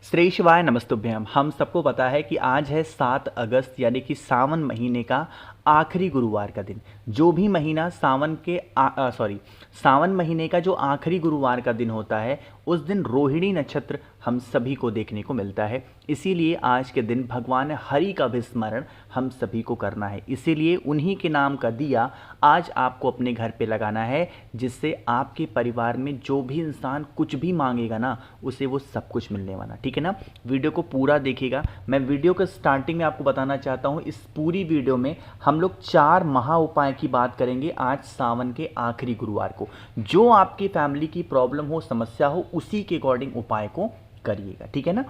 श्री शिवाय नमस्तुभ्यम। हम सबको पता है कि आज है 7 अगस्त यानी कि सावन महीने का आखिरी गुरुवार का दिन। जो भी महीना सावन महीने का जो आखिरी गुरुवार का दिन होता है उस दिन रोहिणी नक्षत्र हम सभी को देखने को मिलता है। इसीलिए आज के दिन भगवान हरि का भी स्मरण हम सभी को करना है। इसीलिए उन्हीं के नाम का दिया आज आपको अपने घर पे लगाना है, जिससे आपके परिवार में जो भी इंसान कुछ भी मांगेगा ना उसे वो सब कुछ मिलने वाला। ठीक है ना। वीडियो को पूरा देखिएगा। मैं वीडियो के स्टार्टिंग में आपको बताना चाहता हूँ, इस पूरी वीडियो में हम लोग 4 महा उपाय की बात करेंगे आज सावन के आखिरी गुरुवार को। जो आपकी फैमिली की प्रॉब्लम हो, समस्या हो, उसी के अकॉर्डिंग उपाय को करिएगा। ठीक है ना।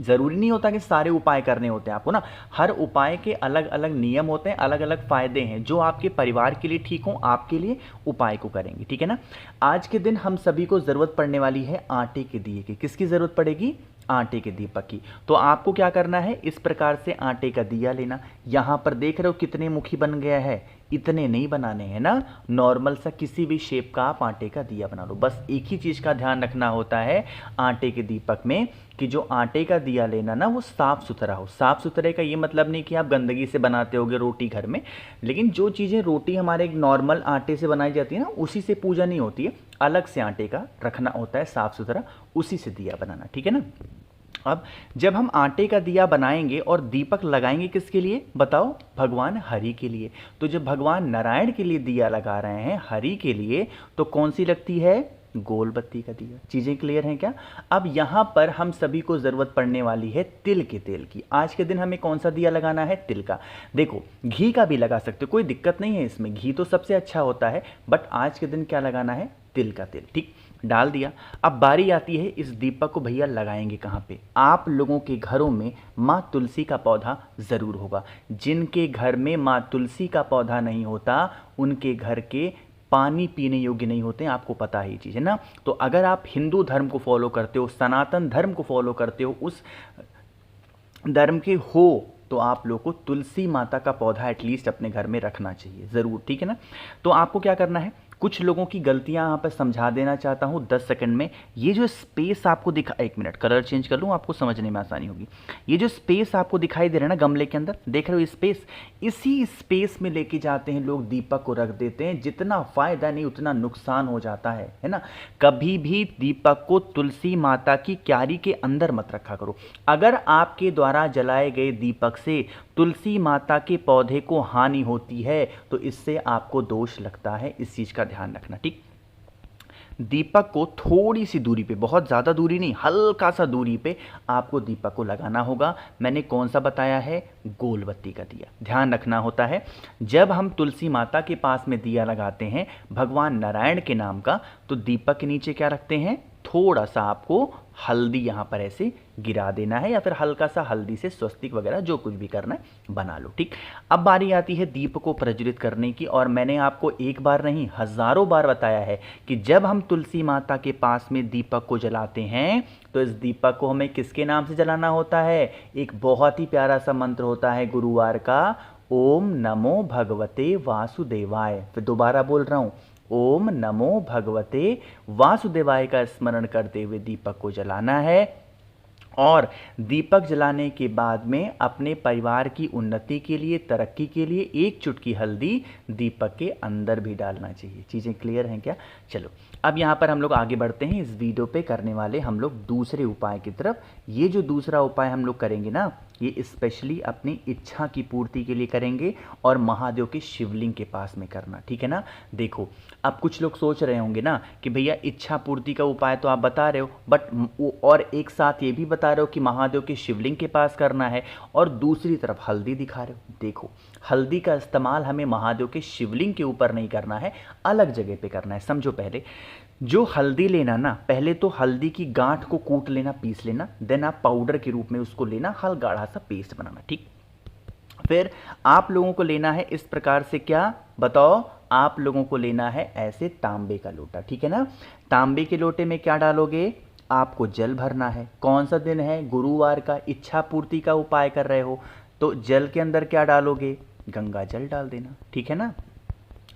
ज़रूरी नहीं होता कि सारे उपाय करने होते हैं आपको ना। हर उपाय के अलग अलग नियम होते हैं, अलग अलग फ़ायदे हैं। जो आपके परिवार के लिए ठीक हो आपके लिए उपाय को करेंगे। ठीक है ना। आज के दिन हम सभी को ज़रूरत पड़ने वाली है आटे के दिए की। किसकी ज़रूरत पड़ेगी? आटे के दीपक की। तो आपको क्या करना है, इस प्रकार से आटे का दिया लेना। यहाँ पर देख रहे हो कितने मुखी बन गया है। इतने नहीं बनाने हैं ना, नॉर्मल सा किसी भी शेप का आप आटे का दिया बना लो। बस एक ही चीज़ का ध्यान रखना होता है आटे के दीपक में कि जो आटे का दिया लेना ना वो साफ़ सुथरा हो। साफ़ सुथरे का ये मतलब नहीं कि आप गंदगी से बनाते होगे रोटी घर में, लेकिन जो चीज़ें रोटी हमारे एक नॉर्मल आटे से बनाई जाती है ना उसी से पूजा नहीं होती है, अलग से आटे का रखना होता है साफ़ सुथरा, उसी से दिया बनाना। ठीक है ना। अब जब हम आटे का दिया बनाएंगे और दीपक लगाएंगे किसके लिए बताओ? भगवान हरि के लिए। तो जब भगवान नारायण के लिए दिया लगा रहे हैं हरि के लिए, तो कौन सी लगती है? गोल बत्ती का दिया। चीज़ें क्लियर हैं क्या? अब यहाँ पर हम सभी को ज़रूरत पड़ने वाली है तिल के तेल की। आज के दिन हमें कौन सा दिया लगाना है? तिल का। देखो घी का भी लगा सकते हो, कोई दिक्कत नहीं है इसमें, घी तो सबसे अच्छा होता है, बट आज के दिन क्या लगाना है? तिल का तेल। ठीक, डाल दिया। अब बारी आती है इस दीपक को भैया लगाएंगे कहाँ पे? आप लोगों के घरों में माँ तुलसी का पौधा ज़रूर होगा। जिनके घर में माँ तुलसी का पौधा नहीं होता उनके घर के पानी पीने योग्य नहीं होते हैं, आपको पता है ये चीज़ है ना। तो अगर आप हिंदू धर्म को फॉलो करते हो, सनातन धर्म को फॉलो करते हो, उस धर्म के हो, तो आप लोग को तुलसी माता का पौधा एटलीस्ट अपने घर में रखना चाहिए ज़रूर। ठीक है ना। तो आपको क्या करना है, कुछ लोगों की गलतियां यहाँ पर समझा देना चाहता हूँ 10 सेकंड में। ये जो स्पेस आपको दिखा, एक मिनट कलर चेंज कर लूँ आपको समझने में आसानी होगी। ये जो स्पेस आपको दिखाई दे रहा है ना गमले के अंदर, देख रहे हो स्पेस, इसी स्पेस में लेके जाते हैं लोग, दीपक को रख देते हैं। जितना फायदा नहीं उतना नुकसान हो जाता है ना। कभी भी दीपक को तुलसी माता की क्यारी के अंदर मत रखा करो। अगर आपके द्वारा जलाए गए दीपक से तुलसी माता के पौधे को हानि होती है तो इससे आपको दोष लगता है, इस चीज का ध्यान रखना। ठीक, दीपक को थोड़ी सी दूरी पे, बहुत ज़्यादा दूरी नहीं, हल्का सा दूरी पे आपको दीपक को लगाना होगा। मैंने कौन सा बताया है? गोल बत्ती का दिया। ध्यान रखना होता है जब हम तुलसी माता के पास में दिया लगाते हैं भगवान नारायण के नाम का, तो दीपक के नीचे क्या रखते हैं? थोड़ा सा आपको हल्दी यहाँ पर ऐसे गिरा देना है, या फिर हल्का सा हल्दी से स्वस्तिक वगैरह जो कुछ भी करना है बना लो। ठीक, अब बारी आती है दीप को प्रज्वलित करने की। और मैंने आपको एक बार नहीं हजारों बार बताया है कि जब हम तुलसी माता के पास में दीपक को जलाते हैं तो इस दीपक को हमें किसके नाम से जलाना होता है? एक बहुत ही प्यारा सा मंत्र होता है गुरुवार का, ओम नमो भगवते वासुदेवाय। फिर दोबारा बोल रहा हूं, ओम नमो भगवते वासुदेवाय का स्मरण करते हुए दीपक को जलाना है। और दीपक जलाने के बाद में अपने परिवार की उन्नति के लिए, तरक्की के लिए एक चुटकी हल्दी दीपक के अंदर भी डालना चाहिए। चीज़ें क्लियर हैं क्या? चलो अब यहाँ पर हम लोग आगे बढ़ते हैं। इस वीडियो पे करने वाले हम लोग दूसरे उपाय की तरफ। ये जो दूसरा उपाय हम लोग करेंगे ना, ये स्पेशली अपनी इच्छा की पूर्ति के लिए करेंगे और महादेव के शिवलिंग के पास में करना। ठीक है ना। देखो अब कुछ लोग सोच रहे होंगे ना कि भैया इच्छा पूर्ति का उपाय तो आप बता रहे हो, बट और एक साथ ये भी बता रहे हो कि महादेव के शिवलिंग के पास करना है, और दूसरी तरफ हल्दी दिखा रहे हो। देखो हल्दी का इस्तेमाल हमें महादेव के शिवलिंग के ऊपर नहीं करना है, अलग जगह पे करना है। समझो, पहले जो हल्दी लेना ना, पहले तो हल्दी की गांठ को कूट लेना, पीस लेना, देन आप पाउडर के रूप में उसको लेना, हल गाढ़ा सा पेस्ट बनाना। ठीक, फिर आप लोगों को लेना है इस प्रकार से, क्या बताओ? आप लोगों को लेना है ऐसे तांबे का लोटा। ठीक है ना। तांबे के लोटे में क्या डालोगे? आपको जल भरना है। कौन सा दिन है? गुरुवार का। इच्छा पूर्ति का उपाय कर रहे हो तो जल के अंदर क्या डालोगे? गंगा जल डाल देना। ठीक है ना।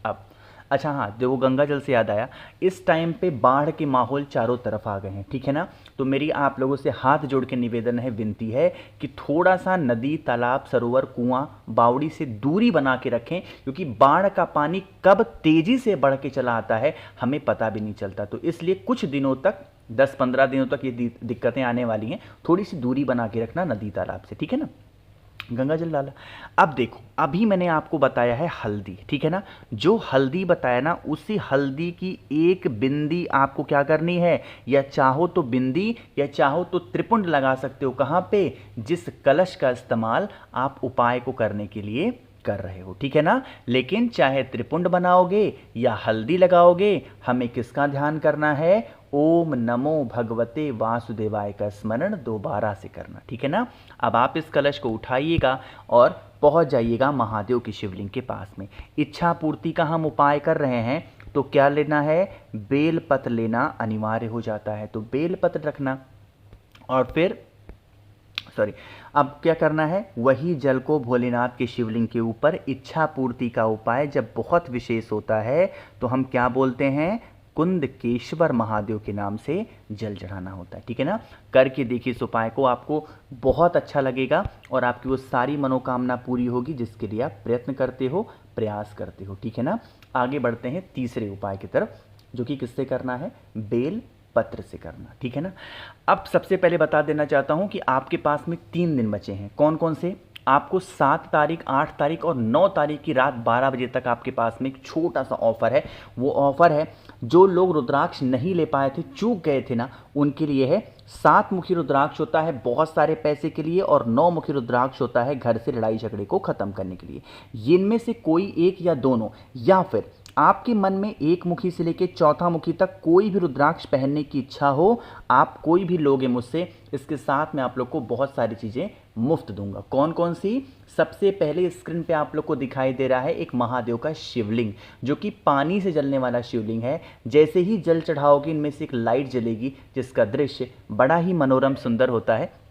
अब अच्छा हाँ, देखो गंगा जल से याद आया, इस टाइम पे बाढ़ के माहौल चारों तरफ आ गए हैं। ठीक है ना। तो मेरी आप लोगों से हाथ जोड़ के निवेदन है, विनती है कि थोड़ा सा नदी, तालाब, सरोवर, कुआं, बावड़ी से दूरी बना के रखें, क्योंकि बाढ़ का पानी कब तेजी से बढ़ के चला आता है हमें पता भी नहीं चलता। तो इसलिए कुछ दिनों तक, 10-15 दिनों तक ये दिक्कतें आने वाली हैं, थोड़ी सी दूरी बना के रखना नदी तालाब से, ठीक है ना। गंगा जल डाला। अब देखो, अभी मैंने आपको बताया है हल्दी, ठीक है ना। जो हल्दी बताया ना, उसी हल्दी की एक बिंदी आपको क्या करनी है, या चाहो तो बिंदी या चाहो तो त्रिपुंड लगा सकते हो। कहाँ पे, जिस कलश का इस्तेमाल आप उपाय को करने के लिए कर रहे हो, ठीक है ना। लेकिन चाहे त्रिपुंड बनाओगे या हल्दी लगाओगे, हमें किसका ध्यान करना है, ओम नमो भगवते वासुदेवाय का स्मरण दोबारा से करना, ठीक है ना। अब आप इस कलश को उठाइएगा और पहुंच जाइएगा महादेव की शिवलिंग के पास में। इच्छा पूर्ति का हम उपाय कर रहे हैं, तो क्या लेना है, बेलपत्र लेना अनिवार्य हो जाता है। तो बेलपत्र रखना, और फिर अब क्या करना है, वही जल को भोलेनाथ के शिवलिंग के ऊपर, इच्छा पूर्ति का उपाय जब बहुत विशेष होता है तो हम क्या बोलते हैं, कुंदकेश्वर महादेव के नाम से जल चढ़ाना होता है, ठीक है ना। करके देखिए इस उपाय को, आपको बहुत अच्छा लगेगा और आपकी वो सारी मनोकामना पूरी होगी जिसके लिए आप प्रयत्न करते हो, प्रयास करते हो, ठीक है ना। आगे बढ़ते हैं तीसरे उपाय की तरफ, जो कि किससे करना है, बेल पत्र से करना, ठीक है ना। अब सबसे पहले बता देना चाहता हूं कि आपके पास में 3 दिन बचे हैं। कौन कौन से, आपको 7 तारीख, 8 तारीख और 9 तारीख की रात 12 बजे तक आपके पास में एक छोटा सा ऑफर है। वो ऑफर है, जो लोग रुद्राक्ष नहीं ले पाए थे, चूक गए थे ना, उनके लिए है। 7 मुखी रुद्राक्ष होता है बहुत सारे पैसे के लिए, और 9 मुखी रुद्राक्ष होता है घर से लड़ाई झगड़े को खत्म करने के लिए। इनमें से कोई एक या दोनों, या फिर आपके मन में 1 मुखी से लेकर 4 मुखी तक कोई भी रुद्राक्ष पहनने की इच्छा हो, आप कोई भी लोगे मुझसे। इसके साथ में आप लोग को बहुत सारी चीज़ें मुफ्त दूंगा। कौन कौन सी, सबसे पहले स्क्रीन पे आप लोग को दिखाई दे रहा है एक महादेव का शिवलिंग, जो कि पानी से जलने वाला शिवलिंग है। जैसे ही जल चढ़ाओगे, इनमें से एक लाइट जलेगी जिसका दृश्य बड़ा ही मनोरम सुंदर होता है,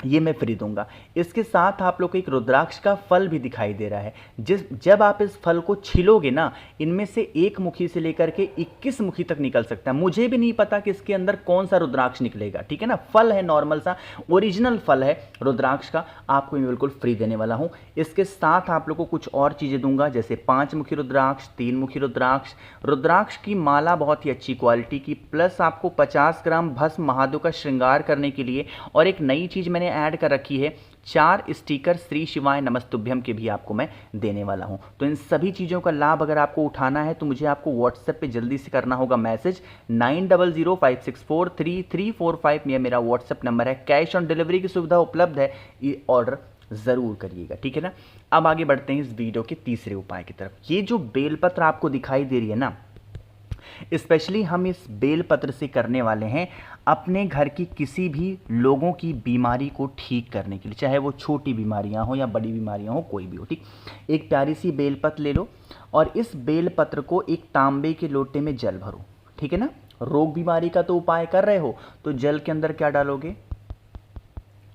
ये मैं फ्री दूंगा। इसके साथ आप लोग को एक रुद्राक्ष का फल भी दिखाई दे रहा है। जब आप इस फल को छिलोगे ना, इनमें से 1 मुखी से लेकर के 21 मुखी तक निकल सकता है। मुझे भी नहीं पता कि इसके अंदर कौन सा रुद्राक्ष निकलेगा, ठीक है ना। फल है, नॉर्मल सा ओरिजिनल फल है रुद्राक्ष का, आपको मैं बिल्कुल फ्री देने वाला हूं। इसके साथ आप लोग को कुछ और चीजें दूंगा, जैसे 5 मुखी रुद्राक्ष, 3 मुखी रुद्राक्ष, रुद्राक्ष की माला बहुत ही अच्छी क्वालिटी की, प्लस आपको 50 ग्राम भस्म महादेव का श्रृंगार करने के लिए, और एक नई चीज मैंने ऐड कर रखी है, 4 स्टिकर श्री शिवाय नमस्तुभ्यम के भी आपको मैं देने वाला हूं। तो इन सभी चीजों का लाभ अगर आपको उठाना है तो मुझे आपको व्हाट्सएप पे जल्दी से करना होगा मैसेज, 9005643345 में मेरा व्हाट्सएप नंबर है। कैश ऑन डिलीवरी की सुविधा उपलब्ध है, ये ऑर्डर जरूर करिएगा, ठीक है ना। अब आगे बढ़ते हैं इस वीडियो के तीसरे उपाय की तरफ। ये जो बेलपत्र आपको दिखाई दे रही है ना, स्पेशली हम इस बेलपत्र से करने वाले हैं अपने घर की किसी भी लोगों की बीमारी को ठीक करने के लिए, चाहे वो छोटी बीमारियां हो या बड़ी बीमारियां हो, कोई भी हो, ठीक। एक प्यारी सी बेलपत्र ले लो और इस बेलपत्र को एक तांबे के लोटे में जल भरो, ठीक है ना। रोग बीमारी का तो उपाय कर रहे हो, तो जल के अंदर क्या डालोगे,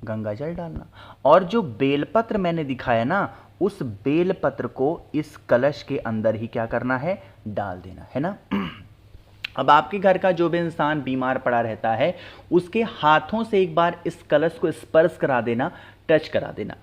गंगा जल डालना। और जो बेलपत्र मैंने दिखाया ना, उस बेलपत्र को इस कलश के अंदर ही क्या करना है, डाल देना है ना। अब आपके घर का जो भी इंसान बीमार पड़ा रहता है, उसके हाथों से एक बार इस कलश को स्पर्श करा देना, टच करा देना,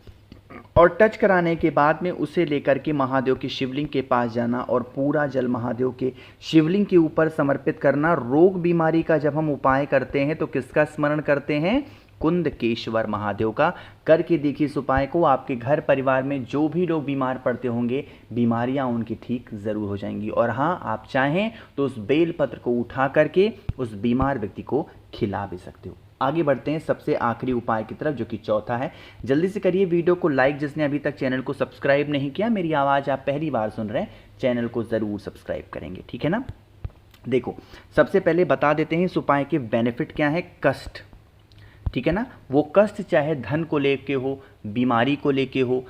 और टच कराने के बाद में उसे लेकर के महादेव के शिवलिंग के पास जाना और पूरा जल महादेव के शिवलिंग के ऊपर समर्पित करना। रोग बीमारी का जब हम उपाय करते हैं तो किसका स्मरण करते हैं, कुंदकेश्वर महादेव का। करके देखिए इस उपाय को, आपके घर परिवार में जो भी लोग बीमार पड़ते होंगे, बीमारियां उनकी ठीक जरूर हो जाएंगी। और हाँ, आप चाहें तो उस बेलपत्र को उठा करके उस बीमार व्यक्ति को खिला भी सकते हो। आगे बढ़ते हैं सबसे आखिरी उपाय की तरफ, जो कि चौथा है। जल्दी से करिए वीडियो को लाइक, जिसने अभी तक चैनल को सब्सक्राइब नहीं किया, मेरी आवाज़ आप पहली बार सुन रहे हैं, चैनल को ज़रूर सब्सक्राइब करेंगे, ठीक है ना। देखो, सबसे पहले बता देते हैं इस उपाय के बेनिफिट क्या है। कष्ट, ठीक है ना, वो कष्ट चाहे धन को लेके हो, बीमारी को लेके हो,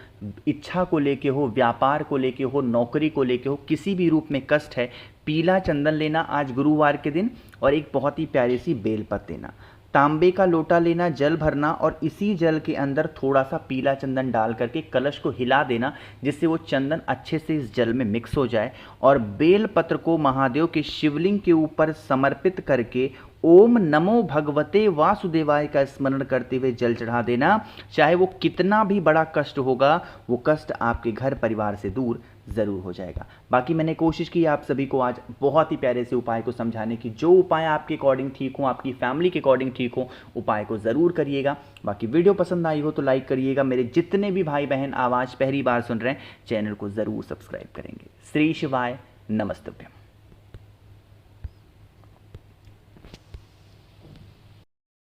इच्छा को लेके हो, व्यापार को लेके हो, नौकरी को लेके हो, किसी भी रूप में कष्ट है, पीला चंदन लेना आज गुरुवार के दिन, और एक बहुत ही प्यारी सी बेलपत्र लेना, तांबे का लोटा लेना, जल भरना, और इसी जल के अंदर थोड़ा सा पीला चंदन डाल करके कलश को हिला देना, जिससे वो चंदन अच्छे से इस जल में मिक्स हो जाए। और बेल पत्र को महादेव के शिवलिंग के ऊपर समर्पित करके ओम नमो भगवते वासुदेवाय का स्मरण करते हुए जल चढ़ा देना। चाहे वो कितना भी बड़ा कष्ट होगा, वो कष्ट आपके घर परिवार से दूर ज़रूर हो जाएगा। बाकी मैंने कोशिश की आप सभी को आज बहुत ही प्यारे से उपाय को समझाने की। जो उपाय आपके अकॉर्डिंग ठीक हो, आपकी फैमिली के अकॉर्डिंग ठीक हो, उपाय को ज़रूर करिएगा। बाकी वीडियो पसंद आई हो तो लाइक करिएगा। मेरे जितने भी भाई बहन आवाज़ पहली बार सुन रहे हैं, चैनल को ज़रूर सब्सक्राइब करेंगे। श्री शिवाय, नमस्तुभ्यम।